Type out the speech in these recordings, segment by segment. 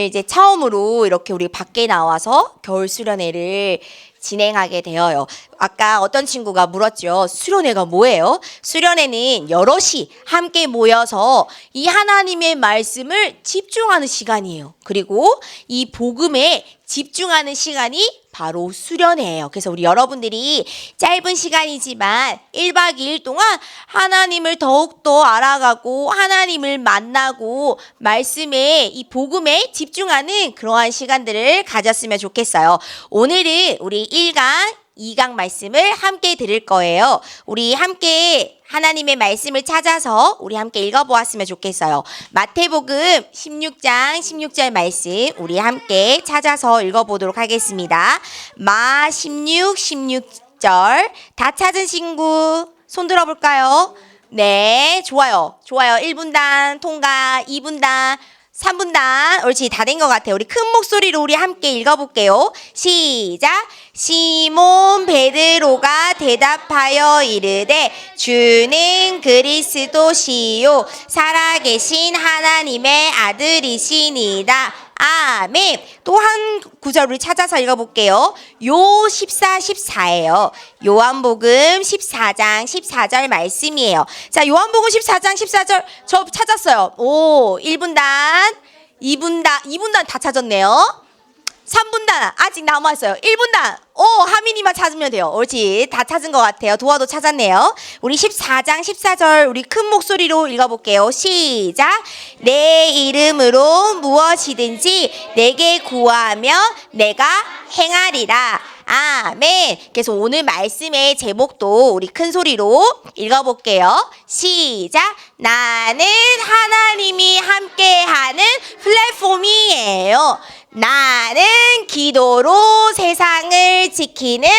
이제 처음으로 이렇게 우리 밖에 나와서 겨울 수련회를 진행하게 되어요. 아까 어떤 친구가 물었죠. 수련회가 뭐예요? 수련회는 여럿이 함께 모여서 이 하나님의 말씀을 집중하는 시간이에요. 그리고 이 복음에 집중하는 시간이 바로 수련회예요. 그래서 우리 여러분들이 짧은 시간이지만 1박 2일 동안 하나님을 더욱더 알아가고 하나님을 만나고 말씀에 이 복음에 집중하는 그러한 시간들을 가졌으면 좋겠어요. 오늘은 우리 1강 2강 말씀을 함께 들을 거예요. 우리 함께 하나님의 말씀을 찾아서 우리 함께 읽어보았으면 좋겠어요. 마태복음 16장 16절 말씀 우리 함께 찾아서 읽어보도록 하겠습니다. 마 16, 16절 다 찾은 친구 손 들어볼까요? 네, 좋아요. 1분단 통과, 2분단 3분단 옳지 다 된 것 같아요. 우리 큰 목소리로 우리 함께 읽어볼게요. 시작. 시몬 베드로가 대답하여 이르되 주는 그리스도시요 살아계신 하나님의 아들이시니이다. 아멘. 또 한 구절 우리 찾아서 읽어볼게요. 요 14, 14예요. 요한복음 14장 14절 말씀이에요. 자, 요한복음 14장 14절 저 찾았어요. 오, 1분단, 2분단 다 찾았네요. 3분단 아직 남아있어요. 1분단 하민이만 찾으면 돼요. 옳지 다 찾은 것 같아요. 도화도 찾았네요. 우리 14장 14절 우리 큰 목소리로 읽어볼게요. 시작. 내 이름으로 무엇이든지 내게 구하면 내가 행하리라. 아멘. 그래서 오늘 말씀의 제목도 우리 큰 소리로 읽어볼게요. 시작. 나는 하나님이 함께하는 플랫폼이에요. 나는 기도로 세상을 지키는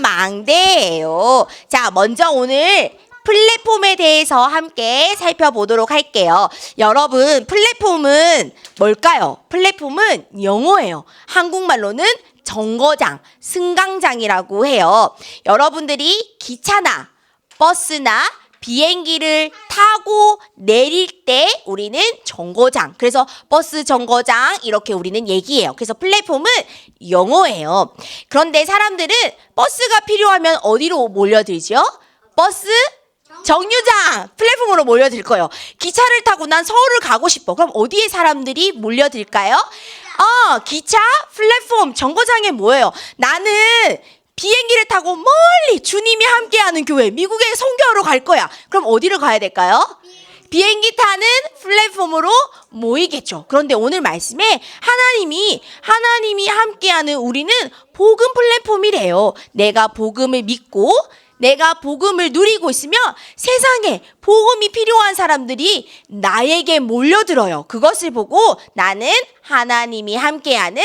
파수망대예요. 자, 먼저 오늘 플랫폼에 대해서 함께 살펴보도록 할게요. 여러분, 플랫폼은 뭘까요? 플랫폼은 영어예요. 한국말로는 정거장, 승강장이라고 해요. 여러분들이 기차나 버스나 비행기를 타고 내릴 때 우리는 정거장, 그래서 버스 정거장 이렇게 우리는 얘기해요. 그래서 플랫폼은 영어예요. 그런데 사람들은 버스가 필요하면 어디로 몰려들죠? 버스 정류장, 플랫폼으로 몰려들 거예요. 기차를 타고 난 서울을 가고 싶어. 그럼 어디에 사람들이 몰려들까요? 기차, 플랫폼, 정거장에 뭐예요? 나는 비행기를 타고 멀리 주님이 함께하는 교회, 미국에 선교하러 갈 거야. 그럼 어디를 가야 될까요? 비행기 타는 플랫폼으로 모이겠죠. 그런데 오늘 말씀에 하나님이 함께하는 우리는 복음 플랫폼이래요. 내가 복음을 믿고 내가 복음을 누리고 있으면 세상에 복음이 필요한 사람들이 나에게 몰려들어요. 그것을 보고 나는 하나님이 함께하는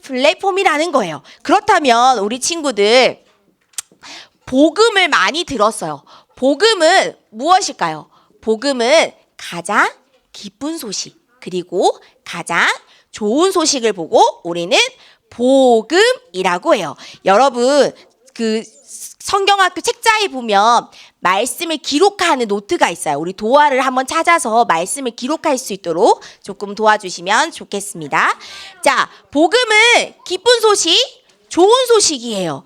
플랫폼이라는 거예요. 그렇다면 우리 친구들 복음을 많이 들었어요. 복음은 무엇일까요? 복음은 가장 기쁜 소식 그리고 가장 좋은 소식을 보고 우리는 복음이라고 해요. 여러분 그 성경학교 책자에 보면 말씀을 기록하는 노트가 있어요. 우리 도화를 한번 찾아서 말씀을 기록할 수 있도록 조금 도와주시면 좋겠습니다. 자, 복음은 기쁜 소식, 좋은 소식이에요.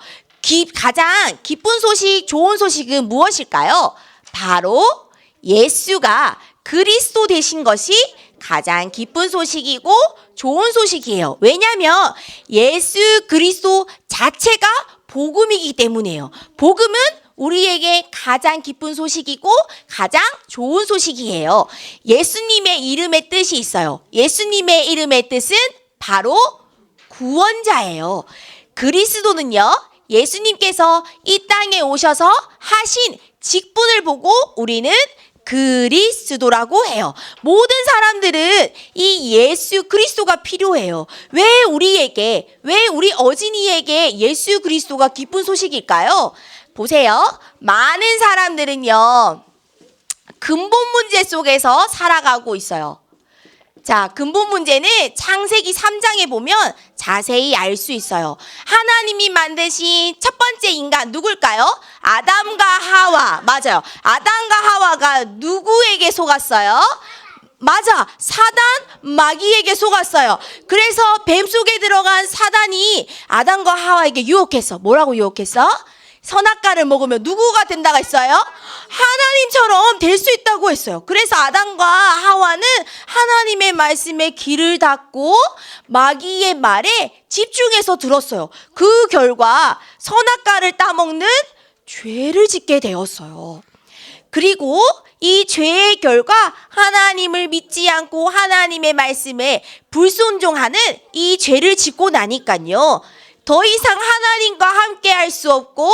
가장 기쁜 소식, 좋은 소식은 무엇일까요? 바로 예수가 그리스도 되신 것이 가장 기쁜 소식이고 좋은 소식이에요. 왜냐하면 예수 그리스도 자체가 복음이기 때문이에요. 복음은 우리에게 가장 기쁜 소식이고 가장 좋은 소식이에요. 예수님의 이름의 뜻이 있어요. 예수님의 이름의 뜻은 바로 구원자예요. 그리스도는요, 예수님께서 이 땅에 오셔서 하신 직분을 보고 우리는 그리스도라고 해요. 모든 사람들은 이 예수 그리스도가 필요해요. 왜 우리 어진이에게 예수 그리스도가 기쁜 소식일까요? 보세요. 많은 사람들은요, 근본 문제 속에서 살아가고 있어요. 자, 근본 문제는 창세기 3장에 보면 자세히 알 수 있어요. 하나님이 만드신 첫 번째 인간 누굴까요? 아담과 하와. 맞아요. 아담과 하와가 누구에게 속았어요? 맞아. 사단 마귀에게 속았어요. 그래서 뱀 속에 들어간 사단이 아담과 하와에게 유혹했어. 뭐라고 유혹했어? 선악과를 먹으면 누구가 된다가 있어요? 하나님처럼 될 수 있다고 했어요. 그래서 아담과 하와는 하나님의 말씀에 귀를 닫고 마귀의 말에 집중해서 들었어요. 그 결과 선악과를 따먹는 죄를 짓게 되었어요. 그리고 이 죄의 결과 하나님을 믿지 않고 하나님의 말씀에 불순종하는 이 죄를 짓고 나니까요. 더 이상 하나님과 함께 할 수 없고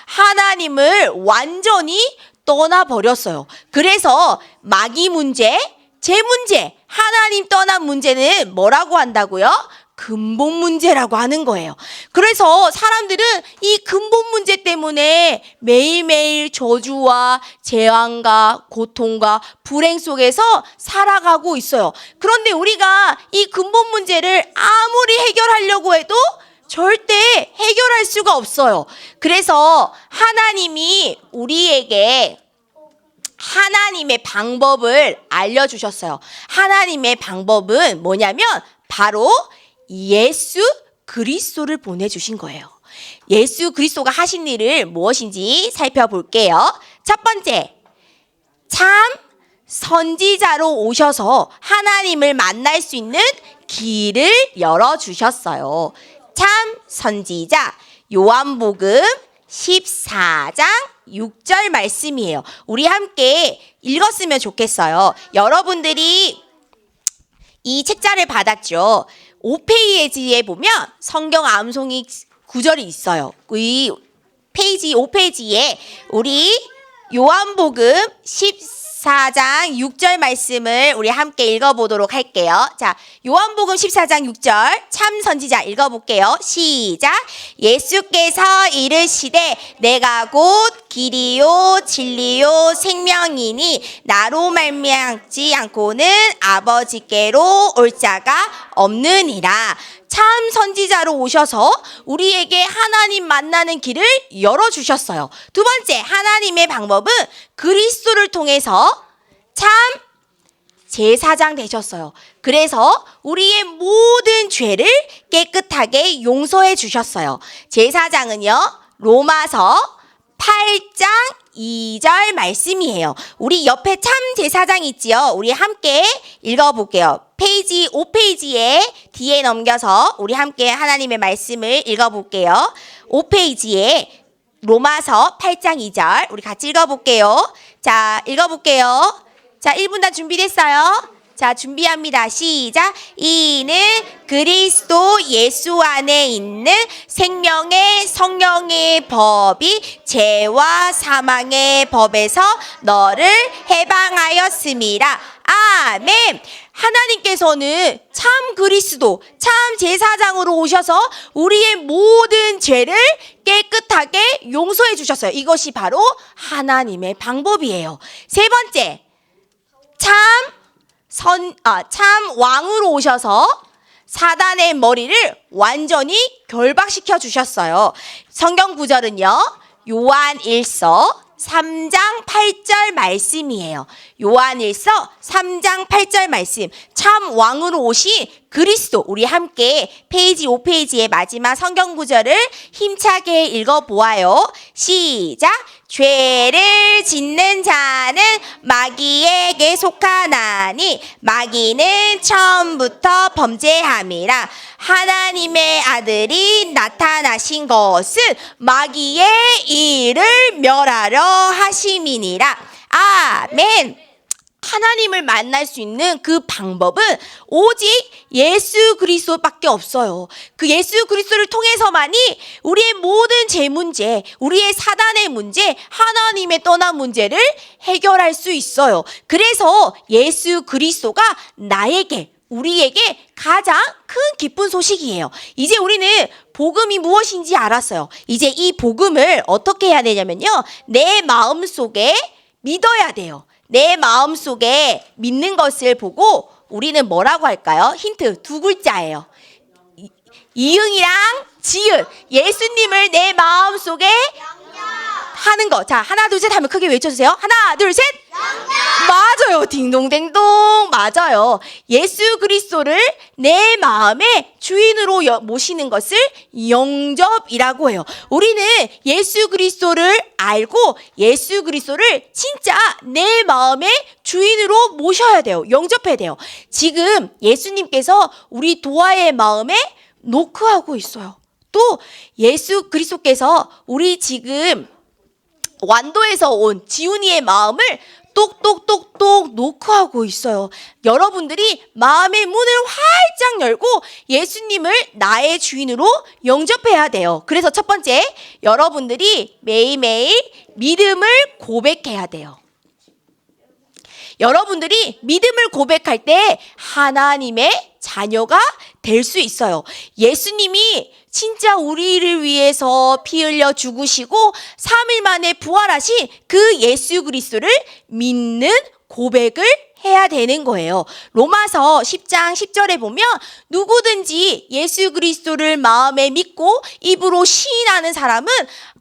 하나님을 완전히 떠나버렸어요. 그래서 마귀 문제, 제 문제, 하나님 떠난 문제는 뭐라고 한다고요? 근본 문제라고 하는 거예요. 그래서 사람들은 이 근본 문제 때문에 매일매일 저주와 재앙과 고통과 불행 속에서 살아가고 있어요. 그런데 우리가 이 근본 문제를 아무리 해결하려고 해도 절대 해결할 수가 없어요. 그래서 하나님이 우리에게 하나님의 방법을 알려주셨어요. 하나님의 방법은 뭐냐면 바로 예수 그리스도를 보내주신 거예요. 예수 그리스도가 하신 일을 무엇인지 살펴볼게요. 첫 번째, 참 선지자로 오셔서 하나님을 만날 수 있는 길을 열어주셨어요. 참 선지자, 요한복음 14장 6절 말씀이에요. 우리 함께 읽었으면 좋겠어요. 여러분들이 이 책자를 받았죠. 5페이지에 보면 성경 암송이 구절이 있어요. 이 페이지 5페이지에 우리 요한복음 14장 6절 말씀을 우리 함께 읽어보도록 할게요. 자, 요한복음 14장 6절 참 선지자 읽어볼게요. 시작. 예수께서 이르시되 내가 곧 길이요 진리요 생명이니 나로 말미암지 않고는 아버지께로 올 자가 없느니라. 참 선지자로 오셔서 우리에게 하나님 만나는 길을 열어주셨어요. 두 번째, 하나님의 방법은 그리스도를 통해서 참 제사장 되셨어요. 그래서 우리의 모든 죄를 깨끗하게 용서해 주셨어요. 제사장은요, 로마서 8장 2절 말씀이에요. 우리 옆에 참 제사장 있지요? 우리 함께 읽어볼게요. 페이지 5페이지에 뒤에 넘겨서 우리 함께 하나님의 말씀을 읽어볼게요. 5페이지에 로마서 8장 2절 우리 같이 읽어볼게요. 자, 읽어볼게요. 자, 1분단 준비됐어요? 자, 준비합니다. 시작. 이는 그리스도 예수 안에 있는 생명의 성령의 법이 죄와 사망의 법에서 너를 해방하였음이라. 아멘. 하나님께서는 참 그리스도, 참 제사장으로 오셔서 우리의 모든 죄를 깨끗하게 용서해 주셨어요. 이것이 바로 하나님의 방법이에요. 세 번째, 참 왕으로 오셔서 사단의 머리를 완전히 결박시켜 주셨어요. 성경 구절은요, 요한일서 3장 8절 말씀이에요. 요한일서 3장 8절 말씀. 참 왕으로 오신 그리스도. 우리 함께 페이지 5페이지의 마지막 성경 구절을 힘차게 읽어보아요. 시작. 죄를 짓는 자는 마귀에게 속하나니 마귀는 처음부터 범죄함이라. 하나님의 아들이 나타나신 것은 마귀의 일을 멸하려 하심이니라. 아멘. 하나님을 만날 수 있는 그 방법은 오직 예수 그리스도밖에 없어요. 그 예수 그리스도를 통해서만이 우리의 모든 죄 문제, 우리의 사단의 문제, 하나님의 떠난 문제를 해결할 수 있어요. 그래서 예수 그리스도가 우리에게 가장 큰 기쁜 소식이에요. 이제 우리는 복음이 무엇인지 알았어요. 이제 이 복음을 어떻게 해야 되냐면요, 내 마음속에 믿어야 돼요. 내 마음속에 믿는 것을 보고 우리는 뭐라고 할까요? 힌트 두 글자예요. 이응이랑 지읒. 예수님을 내 마음속에 하는 거. 자, 하나 둘 셋 하면 크게 외쳐주세요. 하나 둘 셋. 맞아요. 딩동댕동. 맞아요. 예수 그리스도를 내 마음의 주인으로 모시는 것을 영접이라고 해요. 우리는 예수 그리스도를 알고 예수 그리스도를 진짜 내 마음의 주인으로 모셔야 돼요. 영접해야 돼요. 지금 예수님께서 우리 도아의 마음에 노크하고 있어요. 또 예수 그리스도께서 우리 지금 완도에서 온 지훈이의 마음을 똑똑똑똑 노크하고 있어요. 여러분들이 마음의 문을 활짝 열고 예수님을 나의 주인으로 영접해야 돼요. 그래서 첫 번째, 여러분들이 매일매일 믿음을 고백해야 돼요. 여러분들이 믿음을 고백할 때 하나님의 자녀가 될 수 있어요. 예수님이 진짜 우리를 위해서 피 흘려 죽으시고 3일 만에 부활하신 그 예수 그리스도를 믿는 고백을 해야 되는 거예요. 로마서 10장 10절에 보면 누구든지 예수 그리스도를 마음에 믿고 입으로 시인하는 사람은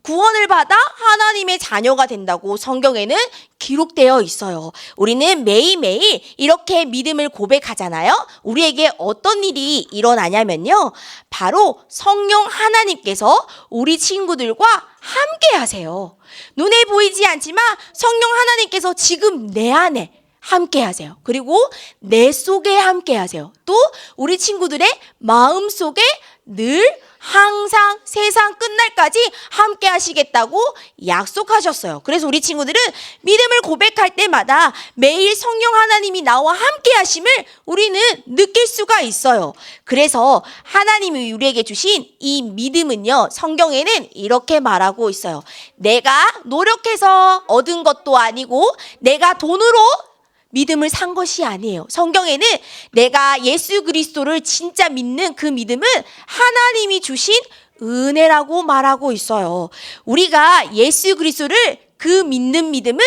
구원을 받아 하나님의 자녀가 된다고 성경에는 기록되어 있어요. 우리는 매일매일 이렇게 믿음을 고백하잖아요. 우리에게 어떤 일이 일어나냐면요. 바로 성령 하나님께서 우리 친구들과 함께 하세요. 눈에 보이지 않지만 성령 하나님께서 지금 내 안에 함께 하세요. 그리고 내 속에 함께 하세요. 또 우리 친구들의 마음 속에 늘 항상 세상 끝날까지 함께 하시겠다고 약속하셨어요. 그래서 우리 친구들은 믿음을 고백할 때마다 매일 성령 하나님이 나와 함께 하심을 우리는 느낄 수가 있어요. 그래서 하나님이 우리에게 주신 이 믿음은요, 성경에는 이렇게 말하고 있어요. 내가 노력해서 얻은 것도 아니고 내가 돈으로 믿음을 산 것이 아니에요. 성경에는 내가 예수 그리스도를 진짜 믿는 그 믿음은 하나님이 주신 은혜라고 말하고 있어요. 우리가 예수 그리스도를 그 믿는 믿음은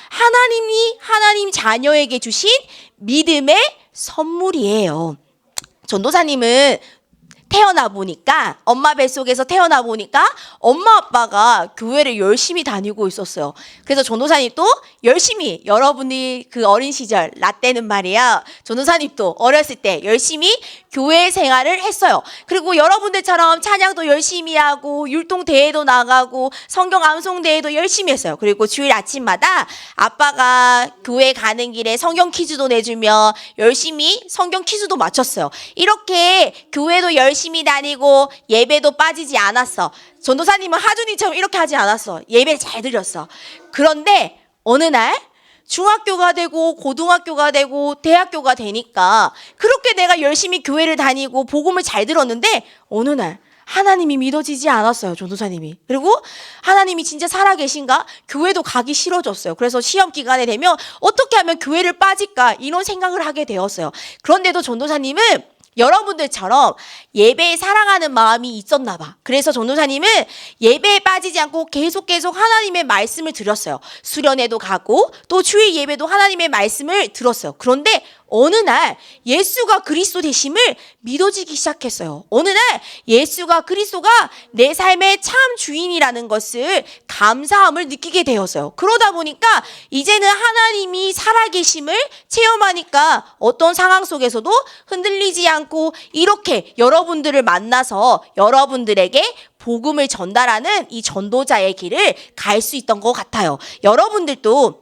하나님이 하나님 자녀에게 주신 믿음의 선물이에요. 전도사님은 태어나 보니까, 엄마 뱃속에서 태어나 보니까 엄마 아빠가 교회를 열심히 다니고 있었어요. 그래서 전도사님 또 열심히, 여러분이 그 어린 시절 라떼는 말이야, 전도사님도 어렸을 때 열심히 교회 생활을 했어요. 그리고 여러분들처럼 찬양도 열심히 하고 율동 대회도 나가고 성경 암송 대회도 열심히 했어요. 그리고 주일 아침마다 아빠가 교회 가는 길에 성경 퀴즈도 내주며 열심히 성경 퀴즈도 맞췄어요. 이렇게 교회도 열심히 다니고 예배도 빠지지 않았어. 전도사님은 하준이처럼 이렇게 하지 않았어. 예배를 잘 드렸어. 그런데 어느 날 중학교가 되고 고등학교가 되고 대학교가 되니까 그렇게 내가 열심히 교회를 다니고 복음을 잘 들었는데 어느 날 하나님이 믿어지지 않았어요, 전도사님이. 그리고 하나님이 진짜 살아계신가? 교회도 가기 싫어졌어요. 그래서 시험 기간에 되면 어떻게 하면 교회를 빠질까? 이런 생각을 하게 되었어요. 그런데도 전도사님은 여러분들처럼 예배에 사랑하는 마음이 있었나 봐. 그래서 전도사님은 예배에 빠지지 않고 계속 하나님의 말씀을 들었어요. 수련회도 가고 또 주일 예배도 하나님의 말씀을 들었어요. 그런데 어느 날 예수가 그리스도 되심을 믿어지기 시작했어요. 어느 날 예수가 그리스도가 내 삶의 참 주인이라는 것을 감사함을 느끼게 되었어요. 그러다 보니까 이제는 하나님이 살아계심을 체험하니까 어떤 상황 속에서도 흔들리지 않고 이렇게 여러분들을 만나서 여러분들에게 복음을 전달하는 이 전도자의 길을 갈 수 있던 것 같아요. 여러분들도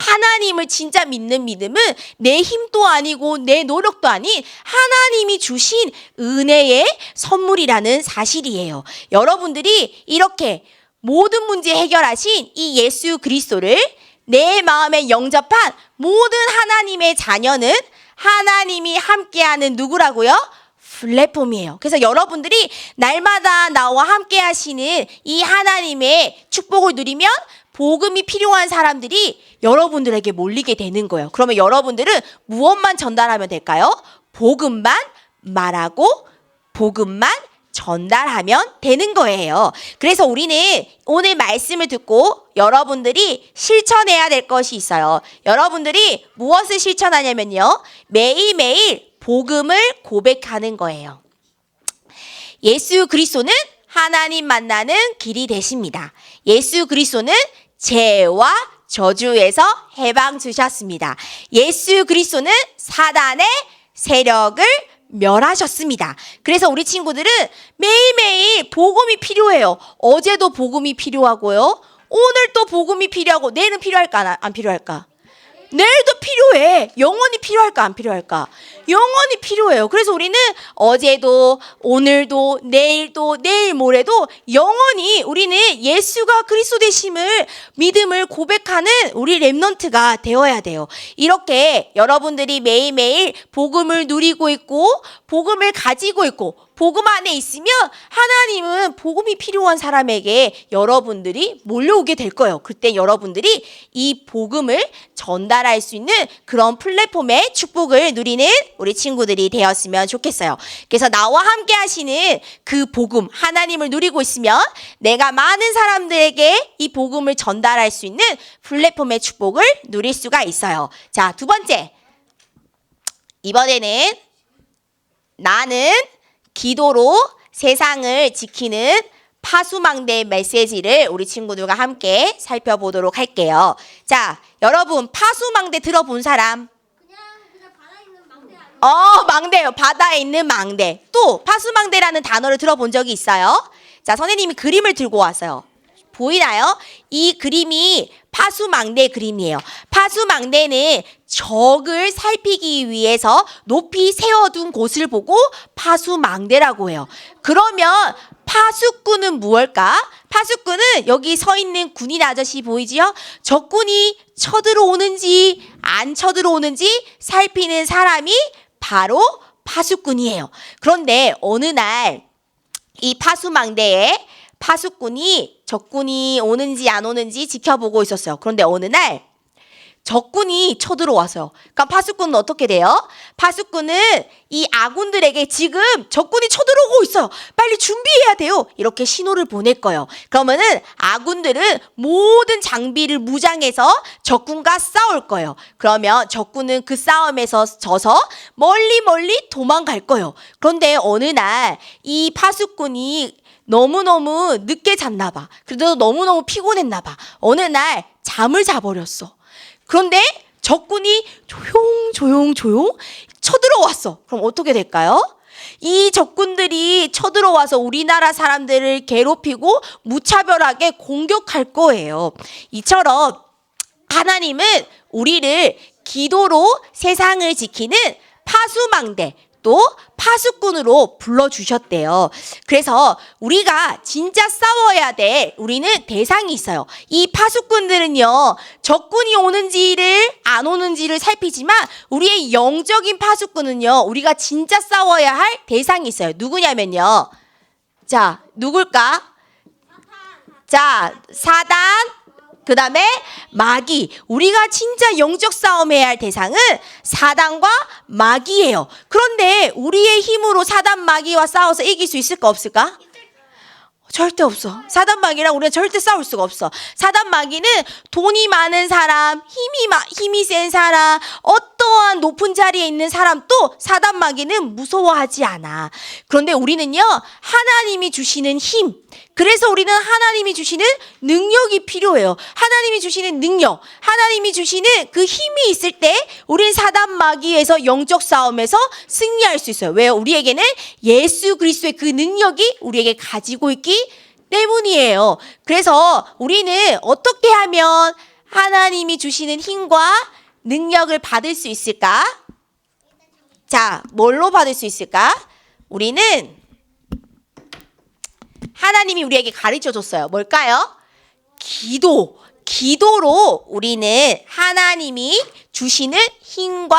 하나님을 진짜 믿는 믿음은 내 힘도 아니고 내 노력도 아닌 하나님이 주신 은혜의 선물이라는 사실이에요. 여러분들이 이렇게 모든 문제 해결하신 이 예수 그리스도를 내 마음에 영접한 모든 하나님의 자녀는 하나님이 함께하는 누구라고요? 플랫폼이에요. 그래서 여러분들이 날마다 나와 함께 하시는 이 하나님의 축복을 누리면 복음이 필요한 사람들이 여러분들에게 몰리게 되는 거예요. 그러면 여러분들은 무엇만 전달하면 될까요? 복음만 말하고 복음만 전달하면 되는 거예요. 그래서 우리는 오늘 말씀을 듣고 여러분들이 실천해야 될 것이 있어요. 여러분들이 무엇을 실천하냐면요, 매일매일 복음을 고백하는 거예요. 예수 그리스도는 하나님 만나는 길이 되십니다. 예수 그리스도는 죄와 저주에서 해방 주셨습니다. 예수 그리스도는 사단의 세력을 멸하셨습니다. 그래서 우리 친구들은 매일매일 복음이 필요해요. 어제도 복음이 필요하고요. 오늘 또 복음이 필요하고 내일은 필요할까 안 필요할까? 내일도 필요해. 영원히 필요할까 안 필요할까? 영원히 필요해요. 그래서 우리는 어제도 오늘도 내일도 내일 모레도 영원히 우리는 예수가 그리스도 되심을 믿음을 고백하는 우리 렘넌트가 되어야 돼요. 이렇게 여러분들이 매일매일 복음을 누리고 있고 복음을 가지고 있고 복음 안에 있으면 하나님은 복음이 필요한 사람에게 여러분들이 몰려오게 될 거예요. 그때 여러분들이 이 복음을 전달할 수 있는 그런 플랫폼의 축복을 누리는 우리 친구들이 되었으면 좋겠어요. 그래서 나와 함께 하시는 그 복음, 하나님을 누리고 있으면 내가 많은 사람들에게 이 복음을 전달할 수 있는 플랫폼의 축복을 누릴 수가 있어요. 자, 두 번째. 이번에는 나는 기도로 세상을 지키는 파수망대 메시지를 우리 친구들과 함께 살펴보도록 할게요. 자, 여러분 파수망대 들어본 사람? 그냥 바다에 있는 망대 아니야? 망대요. 바다에 있는 망대. 또 파수망대라는 단어를 들어본 적이 있어요? 자, 선생님이 그림을 들고 왔어요. 보이나요? 이 그림이 파수망대 그림이에요. 파수망대는 적을 살피기 위해서 높이 세워둔 곳을 보고 파수망대라고 해요. 그러면 파수꾼은 무엇일까? 파수꾼은 여기 서 있는 군인 아저씨 보이지요? 적군이 쳐들어오는지 안 쳐들어오는지 살피는 사람이 바로 파수꾼이에요. 그런데 어느 날 이 파수망대에 파수꾼이 적군이 오는지 안 오는지 지켜보고 있었어요. 그런데 어느 날 적군이 쳐들어와서요. 그럼 파수꾼은 어떻게 돼요? 파수꾼은 이 아군들에게 지금 적군이 쳐들어오고 있어요. 빨리 준비해야 돼요. 이렇게 신호를 보낼 거예요. 그러면은 아군들은 모든 장비를 무장해서 적군과 싸울 거예요. 그러면 적군은 그 싸움에서 져서 멀리 도망갈 거예요. 그런데 어느 날 이 파수꾼이 너무너무 늦게 잤나 봐. 그래도 너무너무 피곤했나 봐. 어느 날 잠을 자버렸어. 그런데 적군이 조용 쳐들어왔어. 그럼 어떻게 될까요? 이 적군들이 쳐들어와서 우리나라 사람들을 괴롭히고 무차별하게 공격할 거예요. 이처럼 하나님은 우리를 기도로 세상을 지키는 파수망대 또 파수꾼으로 불러주셨대요. 그래서 우리가 진짜 싸워야 될 우리는 대상이 있어요. 이 파수꾼들은요, 적군이 오는지를 안 오는지를 살피지만 우리의 영적인 파수꾼은요, 우리가 진짜 싸워야 할 대상이 있어요. 누구냐면요. 자, 누굴까? 자, 사단. 그 다음에 마귀. 우리가 진짜 영적 싸움해야 할 대상은 사단과 마귀예요. 그런데 우리의 힘으로 사단 마귀와 싸워서 이길 수 있을까 없을까? 절대 없어. 사단 마귀랑 우리는 절대 싸울 수가 없어. 사단 마귀는 돈이 많은 사람, 힘이 센 사람, 어떠한 높은 자리에 있는 사람 또 사단 마귀는 무서워하지 않아. 그런데 우리는요, 하나님이 주시는 힘, 그래서 우리는 하나님이 주시는 능력이 필요해요. 하나님이 주시는 능력, 하나님이 주시는 그 힘이 있을 때 우린 사단 마귀에서 영적 싸움에서 승리할 수 있어요. 왜요? 우리에게는 예수 그리스도의 그 능력이 우리에게 가지고 있기 때문이에요. 그래서 우리는 어떻게 하면 하나님이 주시는 힘과 능력을 받을 수 있을까? 자, 뭘로 받을 수 있을까? 우리는 하나님이 우리에게 가르쳐 줬어요. 뭘까요? 기도로 우리는 하나님이 주시는 힘과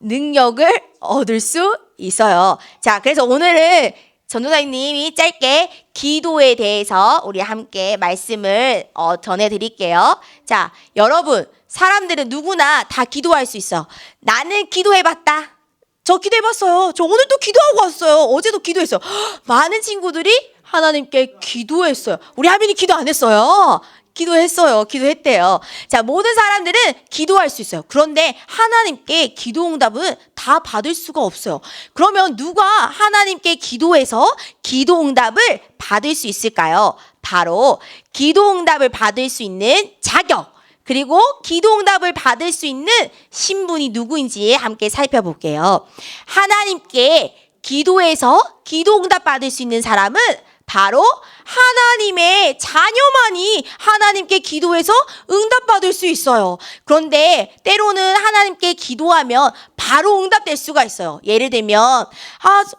능력을 얻을 수 있어요. 자, 그래서 오늘은 전도사님이 짧게 기도에 대해서 우리 함께 말씀을 전해드릴게요. 자, 여러분, 사람들은 누구나 다 기도할 수 있어. 나는 기도해봤다. 저 기도해봤어요. 저 오늘도 기도하고 왔어요. 어제도 기도했어요. 많은 친구들이 하나님께 기도했어요. 우리 하민이 기도 안 했어요. 기도했대요. 자, 모든 사람들은 기도할 수 있어요. 그런데 하나님께 기도 응답은 다 받을 수가 없어요. 그러면 누가 하나님께 기도해서 기도 응답을 받을 수 있을까요? 바로 기도 응답을 받을 수 있는 자격, 그리고 기도응답을 받을 수 있는 신분이 누구인지 함께 살펴볼게요. 하나님께 기도해서 기도응답 받을 수 있는 사람은 바로 하나님의 자녀만이 하나님께 기도해서 응답받을 수 있어요. 그런데 때로는 하나님께 기도하면 바로 응답될 수가 있어요. 예를 들면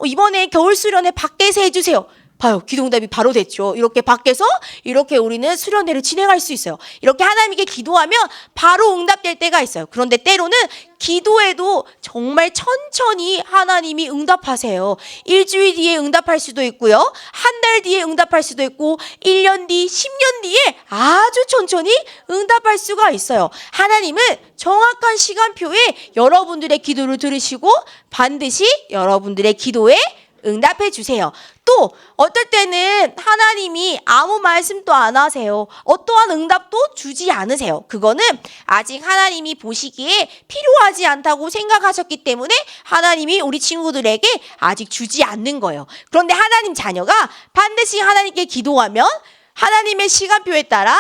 이번에 겨울 수련회 밖에서 해주세요. 봐요. 기도응답이 바로 됐죠. 이렇게 밖에서 이렇게 우리는 수련회를 진행할 수 있어요. 이렇게 하나님께 기도하면 바로 응답될 때가 있어요. 그런데 때로는 기도해도 정말 천천히 하나님이 응답하세요. 일주일 뒤에 응답할 수도 있고요. 한 달 뒤에 응답할 수도 있고 1년 뒤, 10년 뒤에 아주 천천히 응답할 수가 있어요. 하나님은 정확한 시간표에 여러분들의 기도를 들으시고 반드시 여러분들의 기도에 응답해 주세요. 또 어떨 때는 하나님이 아무 말씀도 안 하세요. 어떠한 응답도 주지 않으세요. 그거는 아직 하나님이 보시기에 필요하지 않다고 생각하셨기 때문에 하나님이 우리 친구들에게 아직 주지 않는 거예요. 그런데 하나님 자녀가 반드시 하나님께 기도하면 하나님의 시간표에 따라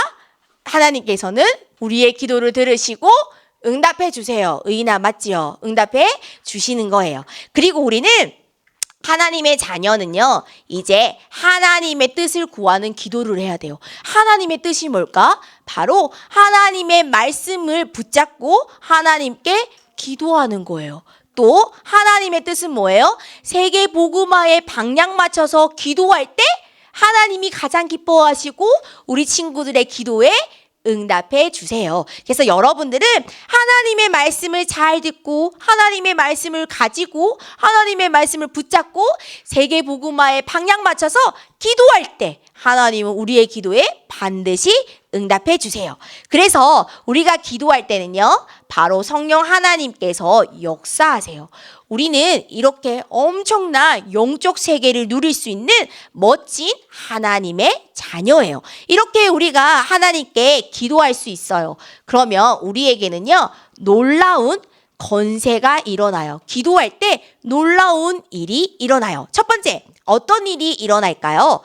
하나님께서는 우리의 기도를 들으시고 응답해 주세요. 의인아 맞지요? 응답해 주시는 거예요. 그리고 우리는 하나님의 자녀는요, 이제 하나님의 뜻을 구하는 기도를 해야 돼요. 하나님의 뜻이 뭘까? 바로 하나님의 말씀을 붙잡고 하나님께 기도하는 거예요. 또 하나님의 뜻은 뭐예요? 세계 복음화에 방향 맞춰서 기도할 때 하나님이 가장 기뻐하시고 우리 친구들의 기도에 응답해 주세요. 그래서 여러분들은 하나님의 말씀을 잘 듣고 하나님의 말씀을 가지고 하나님의 말씀을 붙잡고 세계 복음화에 방향 맞춰서 기도할 때 하나님은 우리의 기도에 반드시 응답해 주세요. 그래서 우리가 기도할 때는요, 바로 성령 하나님께서 역사하세요. 우리는 이렇게 엄청난 영적 세계를 누릴 수 있는 멋진 하나님의 자녀예요. 이렇게 우리가 하나님께 기도할 수 있어요. 그러면 우리에게는요, 놀라운 건세가 일어나요. 기도할 때 놀라운 일이 일어나요. 첫 번째, 어떤 일이 일어날까요?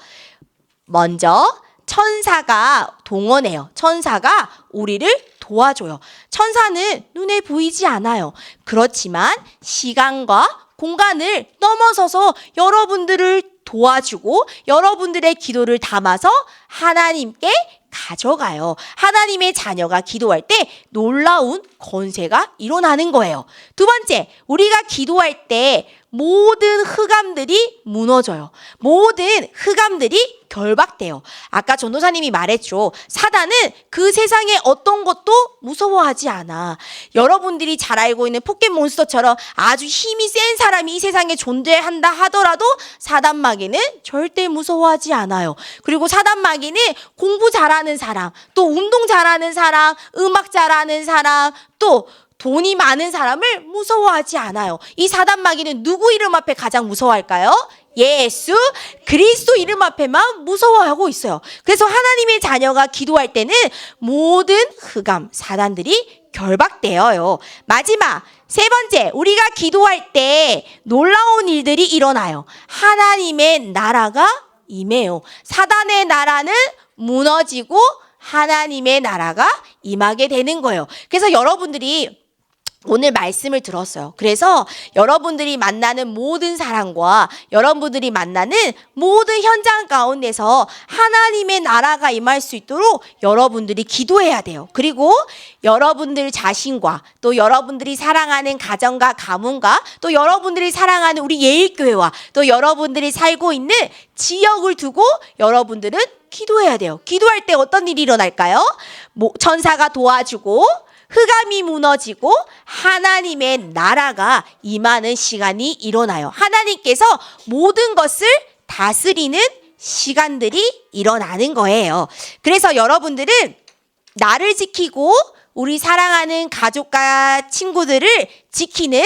먼저 천사가 동원해요. 천사가 우리를 도와줘요. 천사는 눈에 보이지 않아요. 그렇지만 시간과 공간을 넘어서서 여러분들을 도와주고 여러분들의 기도를 담아서 하나님께 가져가요. 하나님의 자녀가 기도할 때 놀라운 권세가 일어나는 거예요. 두 번째, 우리가 기도할 때 모든 흑암들이 무너져요. 모든 흑암들이 결박돼요. 아까 전도사님이 말했죠. 사단은 그 세상의 어떤 것도 무서워하지 않아. 여러분들이 잘 알고 있는 포켓몬스터처럼 아주 힘이 센 사람이 이 세상에 존재한다 하더라도 사단 마귀는 절대 무서워하지 않아요. 그리고 사단 마귀는 공부 잘하는 사람, 또 운동 잘하는 사람, 음악 잘하는 사람, 또 돈이 많은 사람을 무서워하지 않아요. 이 사단 마귀는 누구 이름 앞에 가장 무서워할까요? 예수 그리스도 이름 앞에만 무서워하고 있어요. 그래서 하나님의 자녀가 기도할 때는 모든 흑암 사단들이 결박되어요. 마지막 세 번째, 우리가 기도할 때 놀라운 일들이 일어나요. 하나님의 나라가 임해요. 사단의 나라는 무너지고 하나님의 나라가 임하게 되는 거예요. 그래서 여러분들이 오늘 말씀을 들었어요. 그래서 여러분들이 만나는 모든 사람과 여러분들이 만나는 모든 현장 가운데서 하나님의 나라가 임할 수 있도록 여러분들이 기도해야 돼요. 그리고 여러분들 자신과 또 여러분들이 사랑하는 가정과 가문과 또 여러분들이 사랑하는 우리 예일교회와 또 여러분들이 살고 있는 지역을 두고 여러분들은 기도해야 돼요. 기도할 때 어떤 일이 일어날까요? 천사가 도와주고 흑암이 무너지고 하나님의 나라가 임하는 시간이 일어나요. 하나님께서 모든 것을 다스리는 시간들이 일어나는 거예요. 그래서 여러분들은 나를 지키고 우리 사랑하는 가족과 친구들을 지키는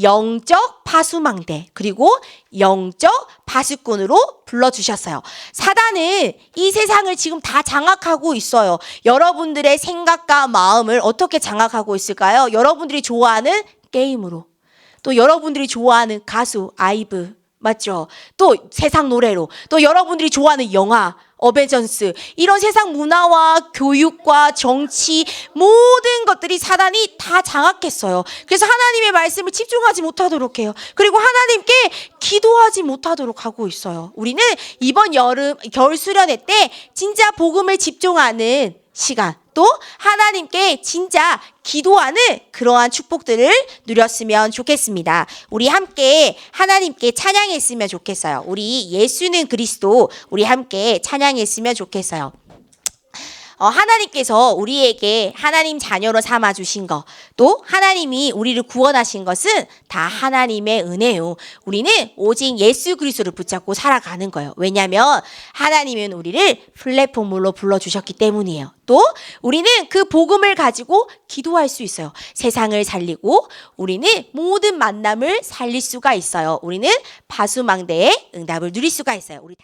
영적 파수망대 그리고 영적 파수꾼으로 불러주셨어요. 사단은 이 세상을 지금 다 장악하고 있어요. 여러분들의 생각과 마음을 어떻게 장악하고 있을까요? 여러분들이 좋아하는 게임으로, 또 여러분들이 좋아하는 가수 아이브, 맞죠? 또 세상 노래로, 또 여러분들이 좋아하는 영화, 어베전스, 이런 세상 문화와 교육과 정치 모든 것들이 사단이 다 장악했어요. 그래서 하나님의 말씀을 집중하지 못하도록 해요. 그리고 하나님께 기도하지 못하도록 하고 있어요. 우리는 이번 겨울 수련회 때 진짜 복음을 집중하는 시간, 또 하나님께 진짜 기도하는 그러한 축복들을 누렸으면 좋겠습니다. 우리 함께 하나님께 찬양했으면 좋겠어요. 우리 예수는 그리스도, 우리 함께 찬양했으면 좋겠어요. 하나님께서 우리에게 하나님 자녀로 삼아주신 것, 또 하나님이 우리를 구원하신 것은 다 하나님의 은혜요. 우리는 오직 예수 그리스도를 붙잡고 살아가는 거예요. 왜냐하면 하나님은 우리를 플랫폼으로 불러주셨기 때문이에요. 또 우리는 그 복음을 가지고 기도할 수 있어요. 세상을 살리고 우리는 모든 만남을 살릴 수가 있어요. 우리는 바수망대의 응답을 누릴 수가 있어요. 우리